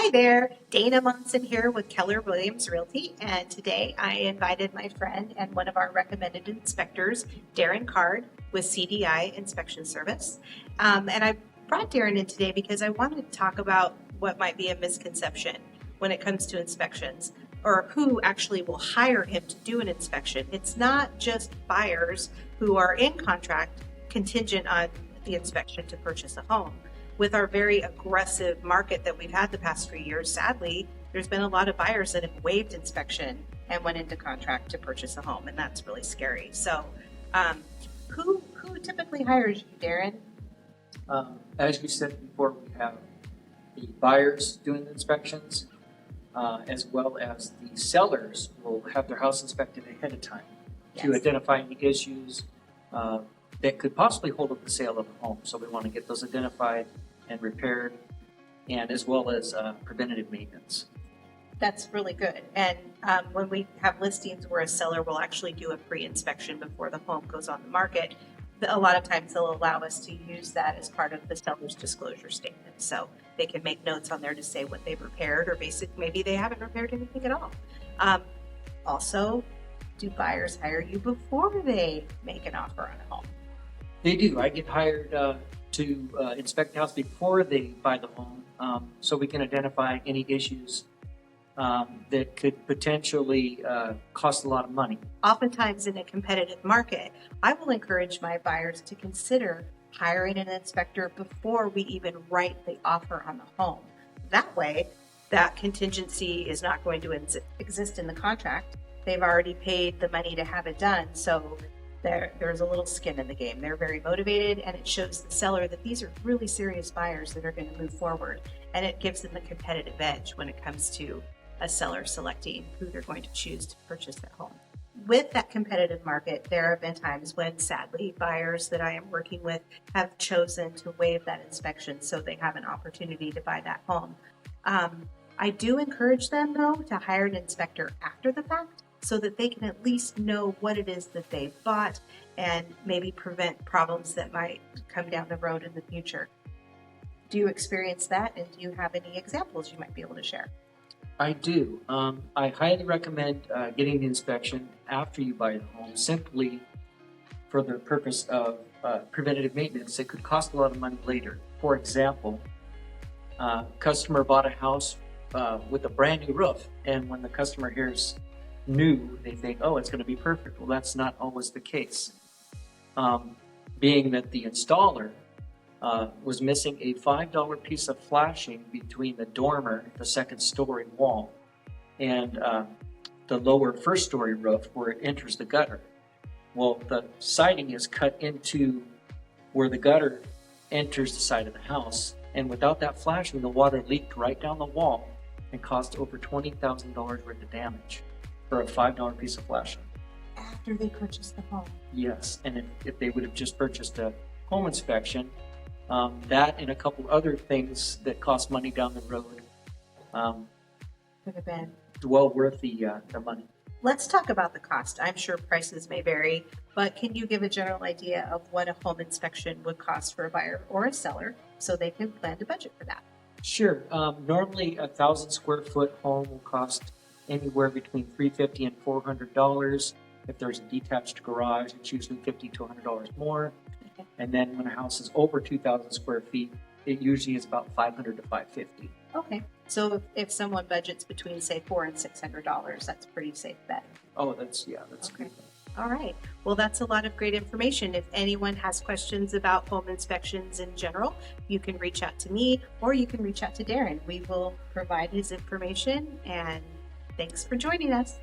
Hi there, Dana Monson here with Keller Williams Realty, and today I invited my friend and one of our recommended inspectors, Darren Card with CDI Inspection Service. And I brought Darren in today because I wanted to talk about what might be a misconception when it comes to inspections, or who actually will hire him to do an inspection. It's not just buyers who are in contract contingent on the inspection to purchase a home. With our very aggressive market that we've had the past 3 years, sadly, there's been a lot of buyers that have waived inspection and went into contract to purchase a home, and that's really scary. So, who typically hires you, Darren? As you said before, we have the buyers doing the inspections, as well as the sellers will have their house inspected ahead of time to identify any issues that could possibly hold up the sale of the home. So we want to get those identified and repaired, and as well as preventative maintenance. That's really good. And when we have listings where a seller will actually do a pre-inspection before the home goes on the market, a lot of times they'll allow us to use that as part of the seller's disclosure statement. So they can make notes on there to say what they've repaired, or maybe they haven't repaired anything at all. Also, do buyers hire you before they make an offer on a home? They do. I get hired to inspect the house before they buy the home, so we can identify any issues that could potentially cost a lot of money. Oftentimes in a competitive market, I will encourage my buyers to consider hiring an inspector before we even write the offer on the home. That way, that contingency is not going to exist in the contract. They've already paid the money to have it done, so there's a little skin in the game. They're very motivated, and it shows the seller that these are really serious buyers that are going to move forward, and it gives them a competitive edge when it comes to a seller selecting who they're going to choose to purchase their home. With that competitive market, there have been times when, sadly, buyers that I am working with have chosen to waive that inspection so they have an opportunity to buy that home. I do encourage them, though, to hire an inspector after the fact, so that they can at least know what it is that they bought and maybe prevent problems that might come down the road in the future. Do you experience that, and do you have any examples you might be able to share? I do. I highly recommend getting the inspection after you buy the home, simply for the purpose of preventative maintenance. It could cost a lot of money later. For example, customer bought a house with a brand new roof, and when the customer hears new, they think, oh, it's going to be perfect. Well, that's not always the case. Being that the installer was missing a $5 piece of flashing between the dormer, the second story wall, and the lower first story roof where it enters the gutter. Well, the siding is cut into where the gutter enters the side of the house, and without that flashing, the water leaked right down the wall and caused over $20,000 worth of damage for a $5 piece of flashing. After they purchased the home? Yes, and if they would have just purchased a home inspection, that and a couple other things that cost money down the road could have been well worth the money. Let's talk about the cost. I'm sure prices may vary, but can you give a general idea of what a home inspection would cost for a buyer or a seller so they can plan to budget for that? Sure. Normally, 1,000 square foot home will cost anywhere between $350 and $400. If there's a detached garage, it's usually $50 to $100 more. Okay. And then when a house is over 2,000 square feet, it usually is about $500 to $550. Okay. So if someone budgets between, say, $400 and $600, that's a pretty safe bet. Oh, that's okay. Good. All right. Well, that's a lot of great information. If anyone has questions about home inspections in general, you can reach out to me or you can reach out to Darren. We will provide his information, and thanks for joining us.